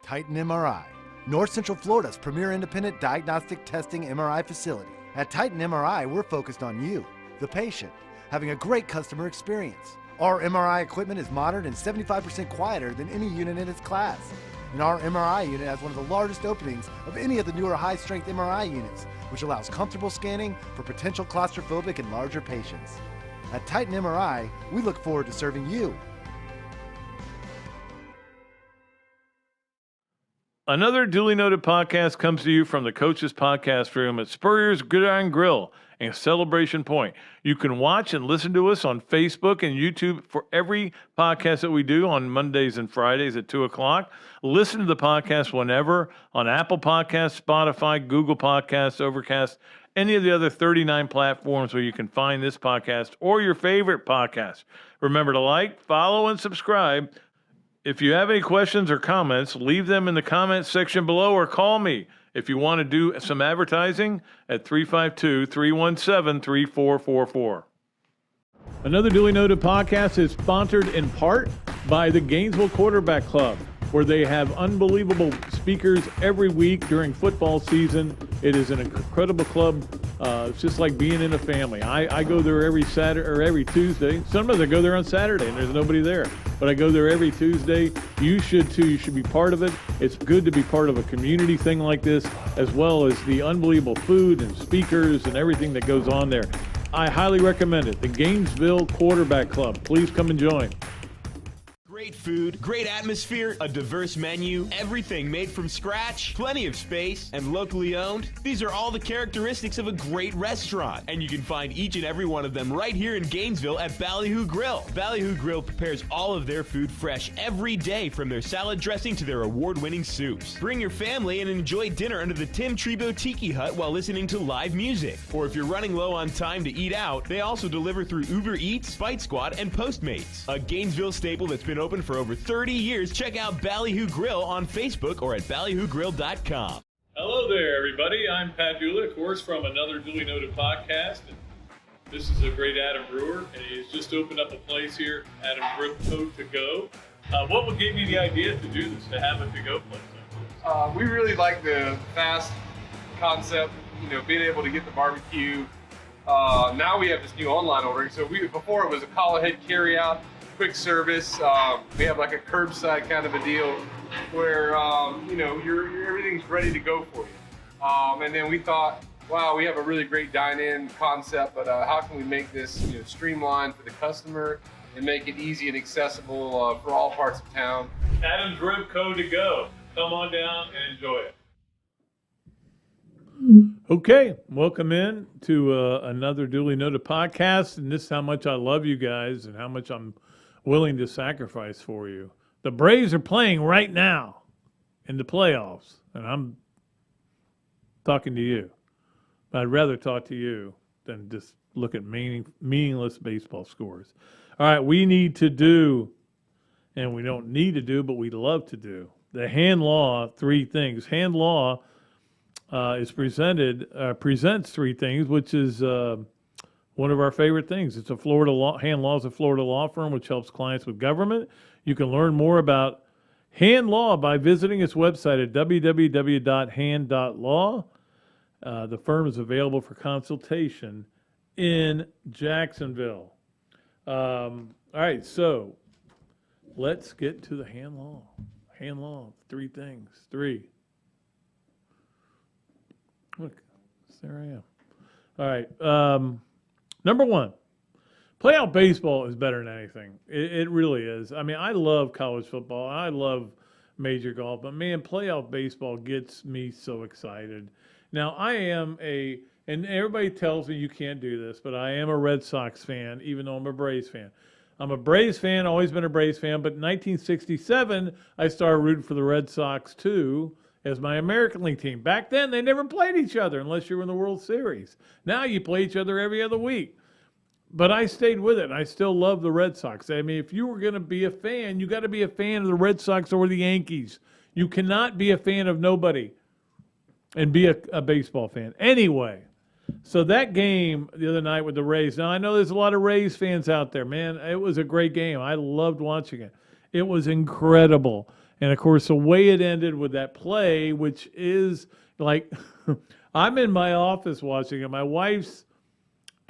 Titan MRI, North Central Florida's premier independent diagnostic testing MRI facility. At Titan MRI, we're focused on you, the patient, having a great customer experience. Our MRI equipment is modern and 75% quieter than any unit in its class. And our MRI unit has one of the largest openings of any of the newer high-strength MRI units, which allows comfortable scanning for potential claustrophobic and larger patients. At Titan MRI, we look forward to serving you. Another Duly Noted Podcast comes to you from the Coach's Podcast Room at Spurrier's Gridiron Grill and Celebration Point. You can watch and listen to us on Facebook and YouTube for every podcast that we do on Mondays and Fridays at 2 o'clock. Listen to the podcast whenever on Apple Podcasts, Spotify, Google Podcasts, Overcast, any of the other 39 platforms where you can find this podcast or your favorite podcast. Remember to like, follow, and subscribe. If you have any questions or comments, leave them in the comments section below or call me if you want to do some advertising at 352-317-3444. Another Duly Noted Podcast is sponsored in part by the Gainesville Quarterback Club, where they have unbelievable speakers every week during football season. It is an incredible club It's just like being in a family. I go there every Saturday or every Tuesday. Sometimes I go there on Saturday and there's nobody there. But I go there every Tuesday. You should too. You should be part of it. It's good to be part of a community thing like this, as well as the unbelievable food and speakers and everything that goes on there. I highly recommend it. The Gainesville Quarterback Club. Please come and join. Great food, great atmosphere, a diverse menu, everything made from scratch, plenty of space, and locally owned. These are all the characteristics of a great restaurant, and you can find each and every one of them right here in Gainesville at Ballyhoo Grill. Ballyhoo Grill prepares all of their food fresh every day, from their salad dressing to their award-winning soups. Bring your family and enjoy dinner under the Tim Trebo Tiki Hut while listening to live music. Or if you're running low on time to eat out, they also deliver through Uber Eats, Fight Squad, and Postmates. A Gainesville staple that's been open for over 30 years. Check out Ballyhoo Grill on Facebook or at ballyhoogrill.com. Hello there, everybody. I'm Pat Dooley, of course, from Another Dooley Noted Podcast. And this is a great Adam Brewer, and he's just opened up a place here, Adam Brewer To Go. What would give you the idea to do this, to have a to-go place? We really like the fast concept, being able to get the barbecue. Now we have this new online ordering. So before it was a call ahead carry out, quick service. We have like a curbside kind of a deal where everything's ready to go for you. And then we thought, wow, we have a really great dine-in concept, but how can we make this streamlined for the customer and make it easy and accessible for all parts of town? Adam's Rib Co. To Go. Come on down and enjoy it. Okay, welcome in to Another Dooley Noted Podcast, and this is how much I love you guys and how much I'm willing to sacrifice for you. The Braves are playing right now in the playoffs, and I'm talking to you. I'd rather talk to you than just look at meaningless baseball scores. All right, we need to do, and we don't need to do, but we love to do, the Hand Law 3 Things. Hand Law presents 3 things, which is one of our favorite things. It's a Hand Law is a Florida law firm which helps clients with government. You can learn more about Hand Law by visiting its website at www.hand.law. The firm is available for consultation in Jacksonville. All right, so let's get to the Hand Law. Hand Law, 3 things. 3. Look, there I am. All right. Number 1, playoff baseball is better than anything. It really is. I mean, I love college football. I love major golf. But, man, playoff baseball gets me so excited. Now, I am and everybody tells me you can't do this, but I am a Red Sox fan, even though I'm a Braves fan. I'm a Braves fan, always been a Braves fan. But in 1967, I started rooting for the Red Sox, too, as my American League team. Back then, they never played each other unless you were in the World Series. Now you play each other every other week. But I stayed with it, and I still love the Red Sox. I mean, if you were going to be a fan, you got to be a fan of the Red Sox or the Yankees. You cannot be a fan of nobody and be a baseball fan. Anyway, so that game the other night with the Rays. Now, I know there's a lot of Rays fans out there. Man, it was a great game. I loved watching it. It was incredible. And, of course, the way it ended with that play, which is like I'm in my office watching it. My wife's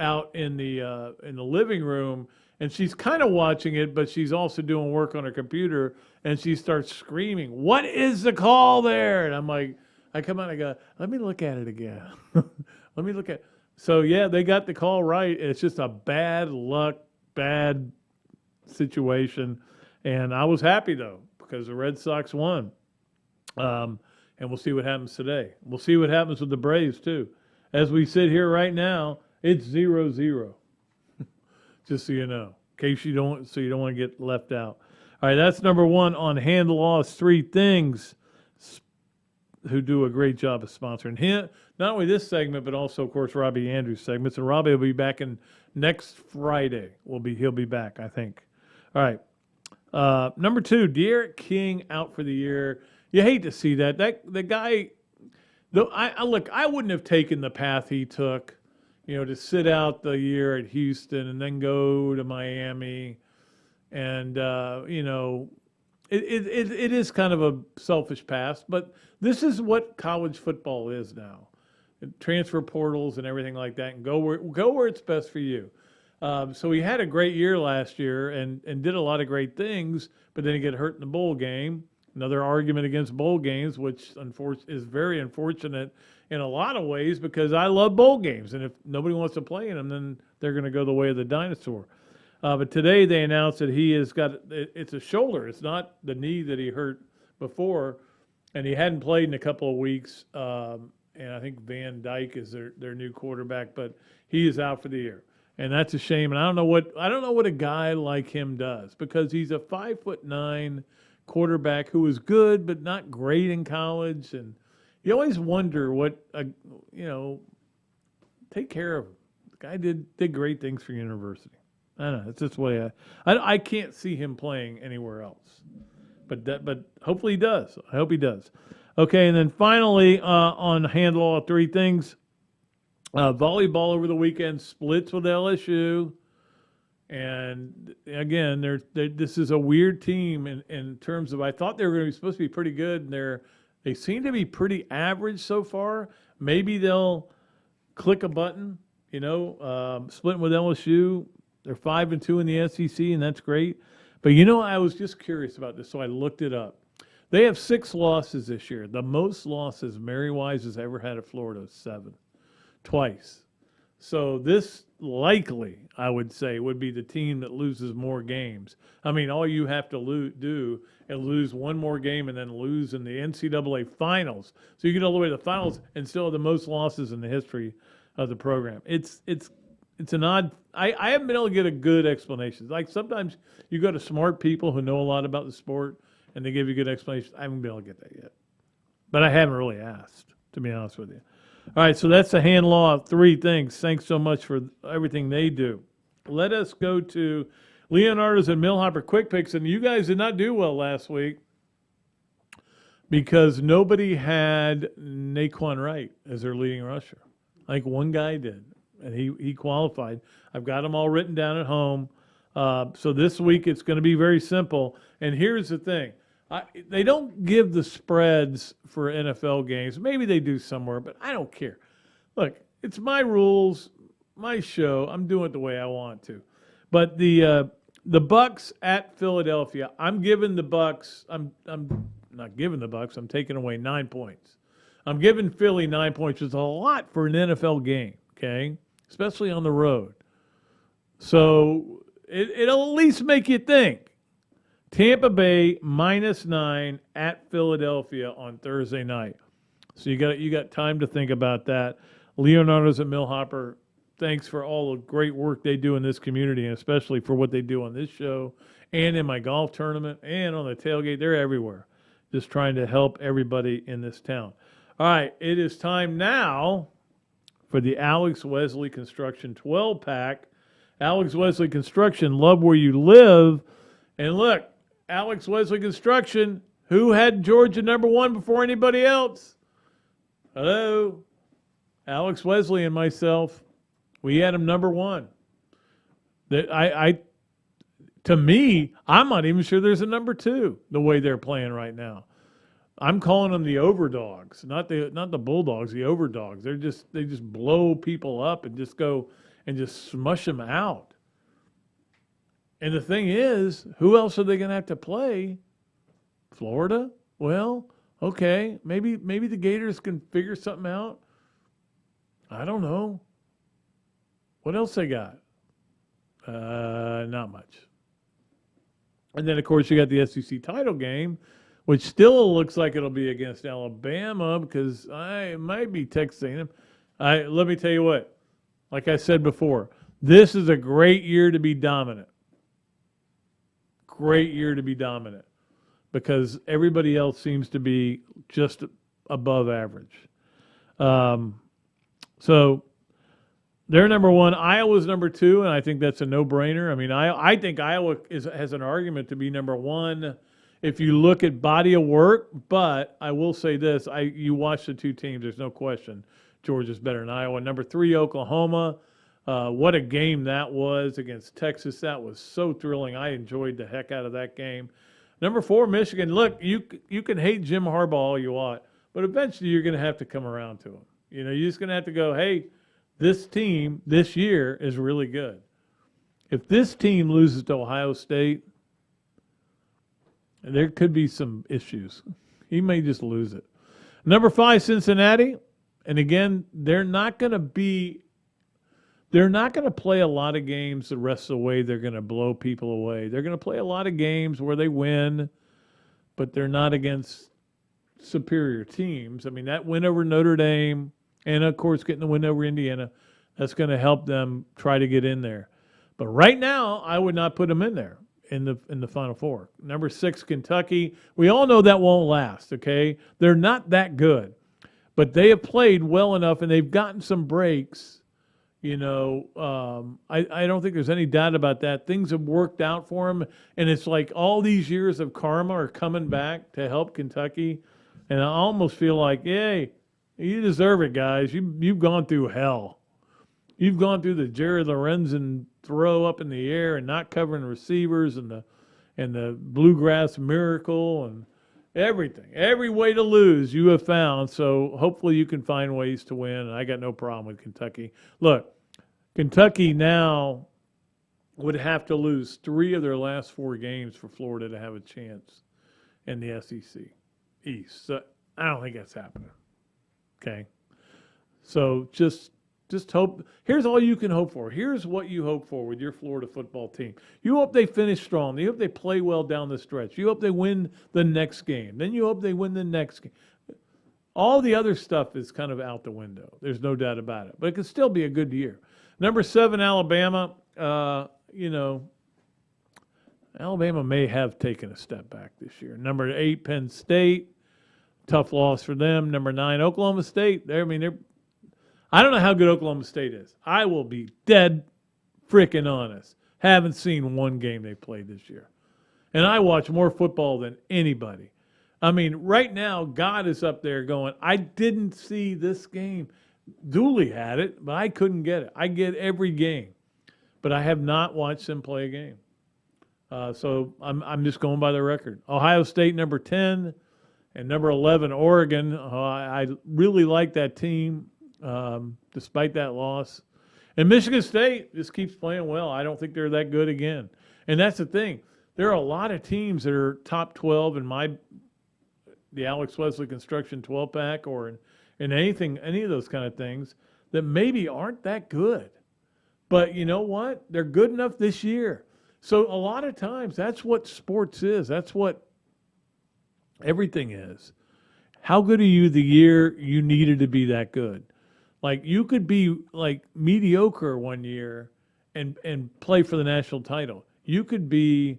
out in the living room, and she's kind of watching it, but she's also doing work on her computer, and she starts screaming, "What is the call there?" And I'm like, I come out and I go, let me look at it again. Let me look at So, yeah, they got the call right. It's just a bad luck, bad situation. And I was happy, though, because the Red Sox won. And we'll see what happens today. We'll see what happens with the Braves, too. As we sit here right now, it's 0-0. Just so you know, in case you don't want to get left out. All right, that's number 1 on Hand Law's 3 Things, who do a great job of sponsoring him. Not only this segment, but also, of course, Robbie Andrews' segments. And Robbie will be back next Friday. He'll be back, I think. All right. Number 2, De'Aaron King out for the year. You hate to see that. The guy, though, I wouldn't have taken the path he took, to sit out the year at Houston and then go to Miami, and it is kind of a selfish past. But this is what college football is now. transfer portals and everything like that, and go where it's best for you. So he had a great year last year and did a lot of great things, but then he got hurt in the bowl game. Another argument against bowl games, which is very unfortunate in a lot of ways, because I love bowl games, and if nobody wants to play in them, then they're going to go the way of the dinosaur. But today they announced that he has it's a shoulder. It's not the knee that he hurt before, and he hadn't played in a couple of weeks. And I think Van Dyke is their new quarterback, but he is out for the year, and that's a shame. And I don't know what a guy like him does, because he's a 5'9" quarterback who was good but not great in college, and you always wonder take care of him. The guy did great things for university. I don't know. It's this way. I can't see him playing anywhere else, but hopefully he does. I hope he does. Okay, and then finally on handle all three things, volleyball over the weekend splits with LSU, and again, this is a weird team in terms of, I thought they were going to be supposed to be pretty good, and they seem to be pretty average so far. Maybe they'll click a button, splitting with LSU. They're 5-2 in the SEC, and that's great. But I was just curious about this, so I looked it up. They have 6 losses this year. The most losses Mary Wise has ever had at Florida is 7, twice. So this likely, I would say, would be the team that loses more games. I mean, all you have to do is lose one more game and then lose in the NCAA finals. So you get all the way to the finals and still have the most losses in the history of the program. It's an odd. I haven't been able to get a good explanation. Like sometimes you go to smart people who know a lot about the sport, and they give you good explanations. I haven't been able to get that yet. But I haven't really asked, to be honest with you. All right, so that's the hand law of 3 things. Thanks so much for everything they do. Let us go to Leonardo's and Millhopper Quick Picks. And you guys did not do well last week because nobody had Naquan Wright as their leading rusher. Like one guy did, and he qualified. I've got them all written down at home. So this week it's going to be very simple. And here's the thing. They don't give the spreads for NFL games. Maybe they do somewhere, but I don't care. Look, it's my rules, my show. I'm doing it the way I want to. But the Bucks at Philadelphia, I'm giving the Bucks. I'm not giving the Bucks. I'm taking away 9 points. I'm giving Philly 9 points, which is a lot for an NFL game. Okay, especially on the road. So it'll at least make you think. Tampa Bay -9 at Philadelphia on Thursday night. So you got time to think about that. Leonardo's and Millhopper, thanks for all the great work they do in this community, and especially for what they do on this show and in my golf tournament and on the tailgate. They're everywhere, just trying to help everybody in this town. All right, it is time now for the Alex Wesley Construction 12-pack. Alex Wesley Construction, love where you live. And look, Alex Wesley Construction, who had Georgia #1 before anybody else? Hello? Alex Wesley and myself, we had him #1. To me, I'm not even sure there's a #2 the way they're playing right now. I'm calling them the overdogs, not the bulldogs, the overdogs. They just blow people up and just go and just smush them out. And the thing is, who else are they going to have to play? Florida? Well, okay, maybe the Gators can figure something out. I don't know. What else they got? Not much. And then, of course, you got the SEC title game, which still looks like it'll be against Alabama because I might be texting them. Let me tell you what. Like I said before, this is a great year to be dominant. Great year to be dominant because everybody else seems to be just above average. So they're #1. Iowa's #2, and I think that's a no-brainer. I mean, I think Iowa has an argument to be #1 if you look at body of work. But I will say this: you watch the two teams. There's no question Georgia's better than Iowa. #3, Oklahoma. What a game that was against Texas. That was so thrilling. I enjoyed the heck out of that game. #4, Michigan. Look, you can hate Jim Harbaugh all you want, but eventually you're going to have to come around to him. You're just going to have to go, hey, this team this year is really good. If this team loses to Ohio State, there could be some issues. He may just lose it. Number 5, Cincinnati. And again, they're not going to play a lot of games the rest of the way. They're going to blow people away. They're going to play a lot of games where they win, but they're not against superior teams. I mean, that win over Notre Dame and, of course, getting the win over Indiana, that's going to help them try to get in there. But right now, I would not put them in there in the Final Four. Number 6, Kentucky. We all know that won't last, okay? They're not that good. But they have played well enough, and they've gotten some breaks. I don't think there's any doubt about that. Things have worked out for them, and it's like all these years of karma are coming back to help Kentucky. And I almost feel like, hey, you deserve it, guys. You've gone through hell. You've gone through the Jerry Lorenzen throw up in the air and not covering receivers and the bluegrass miracle and everything. Every way to lose you have found. So hopefully you can find ways to win. And I got no problem with Kentucky. Look, Kentucky now would have to lose 3 of their last 4 games for Florida to have a chance in the SEC East. So I don't think that's happening. Okay. So just hope. Here's all you can hope for. Here's what you hope for with your Florida football team. You hope they finish strong. You hope they play well down the stretch. You hope they win the next game. Then you hope they win the next game. All the other stuff is kind of out the window. There's no doubt about it. But it could still be a good year. Number 7, Alabama. Alabama may have taken a step back this year. Number 8, Penn State. Tough loss for them. Number 9, Oklahoma State. I don't know how good Oklahoma State is. I will be dead freaking honest. Haven't seen one game they played this year. And I watch more football than anybody. I mean, right now, God is up there going, I didn't see this game. Dooley had it, but I couldn't get it. I get every game. But I have not watched them play a game. So I'm just going by the record. Ohio State, number 10, and number 11, Oregon. I really like that team. Despite that loss. And Michigan State just keeps playing well. I don't think they're that good again. And that's the thing. There are a lot of teams that are top 12 in the Alex Wesley Construction 12-pack or in any of those kind of things that maybe aren't that good. But you know what? They're good enough this year. So a lot of times that's what sports is. That's what everything is. How good are you the year you needed to be that good? Like, you could be, like, mediocre one year and play for the national title. You could be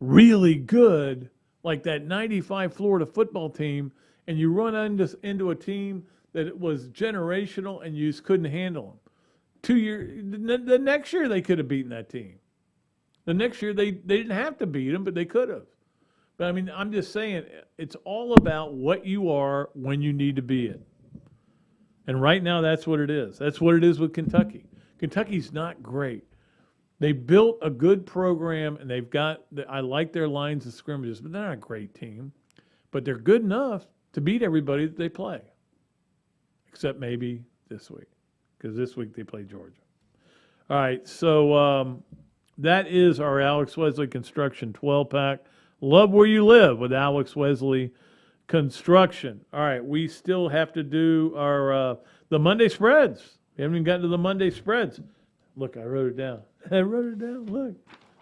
really good, like that 95 Florida football team, and you run into a team that was generational and you just couldn't handle them. 2 years, the next year they could have beaten that team. The next year they didn't have to beat them, but they could have. But, I mean, I'm just saying, it's all about what you are when you need to be it. And right now, that's what it is. That's what it is with Kentucky. Kentucky's not great. They built a good program, and I like their lines of scrimmages, but they're not a great team. But they're good enough to beat everybody that they play, except maybe this week, because this week they play Georgia. All right, so that is our Alex Wesley Construction 12-pack. Love where you live with Alex Wesley Construction. All right, we still have to do our the Monday spreads. We haven't even gotten to the Monday spreads. Look, I wrote it down. Look.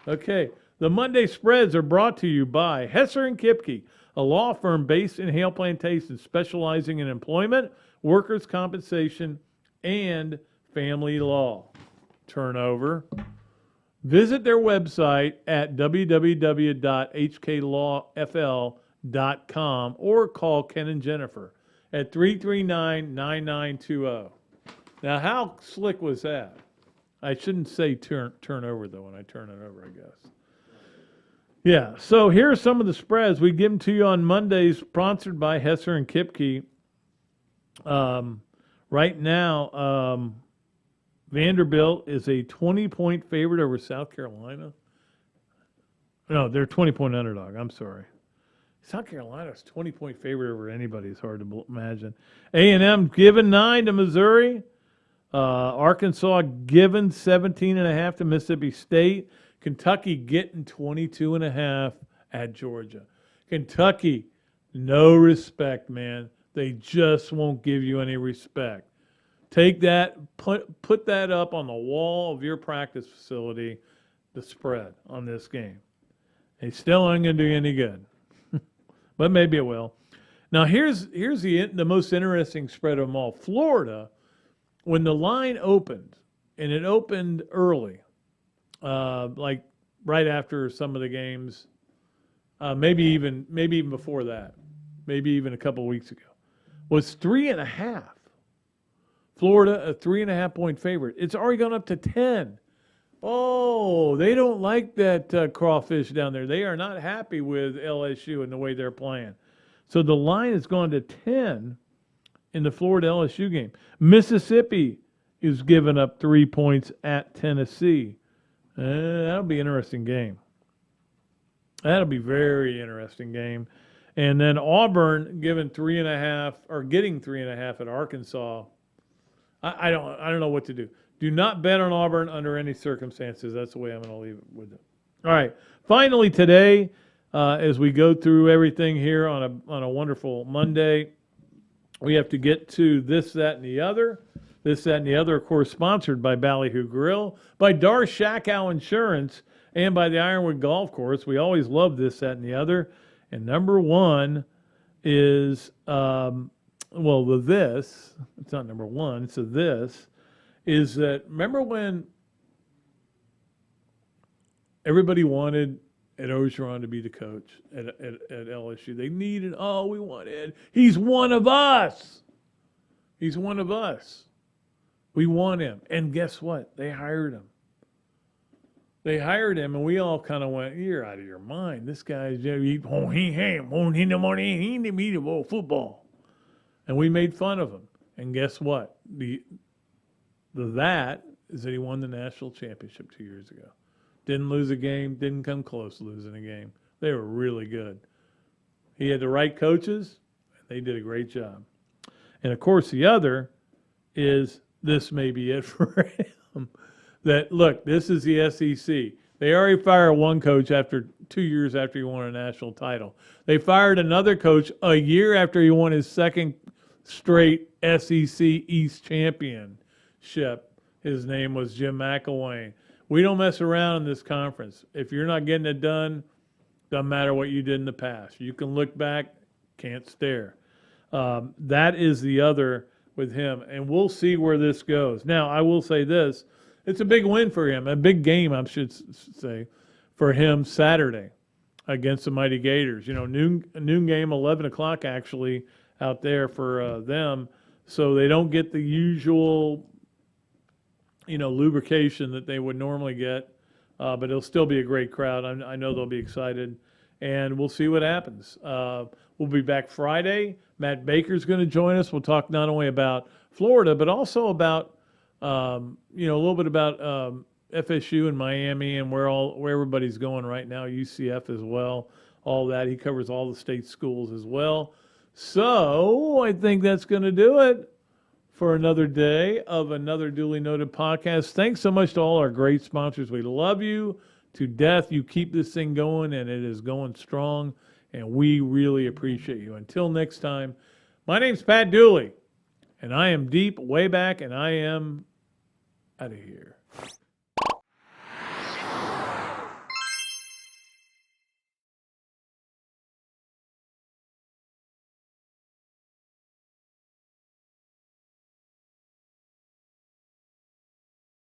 Okay, the Monday spreads are brought to you by Hesser and Kipke, a law firm based in Hale Plantation, specializing in employment, workers' compensation, and family law. Turnover. Visit their website at www.hklawfl.com or call Ken and Jennifer at 339-9920. Now, how slick was that? I shouldn't say turnover, though, when I turn it over, I guess. Yeah, so here are some of the spreads. We give them to you on Mondays, sponsored by Hesser and Kipke. Right now, Vanderbilt is a 20-point favorite over South Carolina. No, they're 20-point underdog. I'm sorry. South Carolina's 20-point favorite over anybody. It's hard to imagine. A&M given 9 to Missouri. Arkansas given 17.5 to Mississippi State. Kentucky getting 22.5 at Georgia. Kentucky, no respect, man. They just won't give you any respect. Take that, put that up on the wall of your practice facility, the spread on this game. They still aren't going to do you any good. But maybe it will. Now, here's the most interesting spread of them all. Florida, when the line opened, and it opened early, like right after some of the games, maybe even before that, maybe even a couple weeks ago, was 3.5. Florida, a 3.5-point favorite. It's already gone up to 10. Oh, they don't like that crawfish down there. They are not happy with LSU and the way they're playing. So the line has gone to 10 in the Florida LSU game. Mississippi is giving up 3 points at Tennessee. That'll be an interesting game. That'll be a very interesting game. And then Auburn giving 3.5 or getting 3.5 at Arkansas. I don't know what to do. Do not bet on Auburn under any circumstances. That's the way I'm going to leave it with it. All right. Finally today, as we go through everything here on a wonderful Monday, we have to get to This, That, and the Other. This, That, and the Other, of course, sponsored by Ballyhoo Grill, by Dar Shakow Insurance, and by the Ironwood Golf Course. We always love This, That, and the Other. And number one is, this. It's not number one. It's a this. Is that, remember when everybody wanted Ed Orgeron to be the coach at LSU? They needed, we want Ed. He's one of us. He's one of us. We want him. And guess what? They hired him. They hired him, and we all kind of went, you're out of your mind. This guy's, football. And we made fun of him. And guess what? That is that he won the national championship 2 years ago. Didn't lose a game, didn't come close to losing a game. They were really good. He had the right coaches, and they did a great job. And, of course, the other is this may be it for him. That, look, this is the SEC. They already fired one coach after 2 years after he won a national title. They fired another coach a year after he won his second straight SEC East championship. His name was Jim McElwain. We don't mess around in this conference. If you're not getting it done, doesn't matter what you did in the past. You can look back, can't stare. That is the other with him, and we'll see where this goes. Now, I will say this. It's a big win for him, a big game, I should say, for him Saturday against the mighty Gators. You know, noon game, 11 o'clock actually out there for them, so they don't get the usual, lubrication that they would normally get, but it'll still be a great crowd. I know they'll be excited, and we'll see what happens. We'll be back Friday. Matt Baker's going to join us. We'll talk not only about Florida, but also about, a little bit about FSU and Miami and where everybody's going right now, UCF as well, all that. He covers all the state schools as well. So I think that's going to do it for another day of Another Duly Noted Podcast. Thanks so much to all our great sponsors. We love you to death. You keep this thing going, and it is going strong, and we really appreciate you. Until next time, my name's Pat Dooley, and I am deep way back, and I am out of here.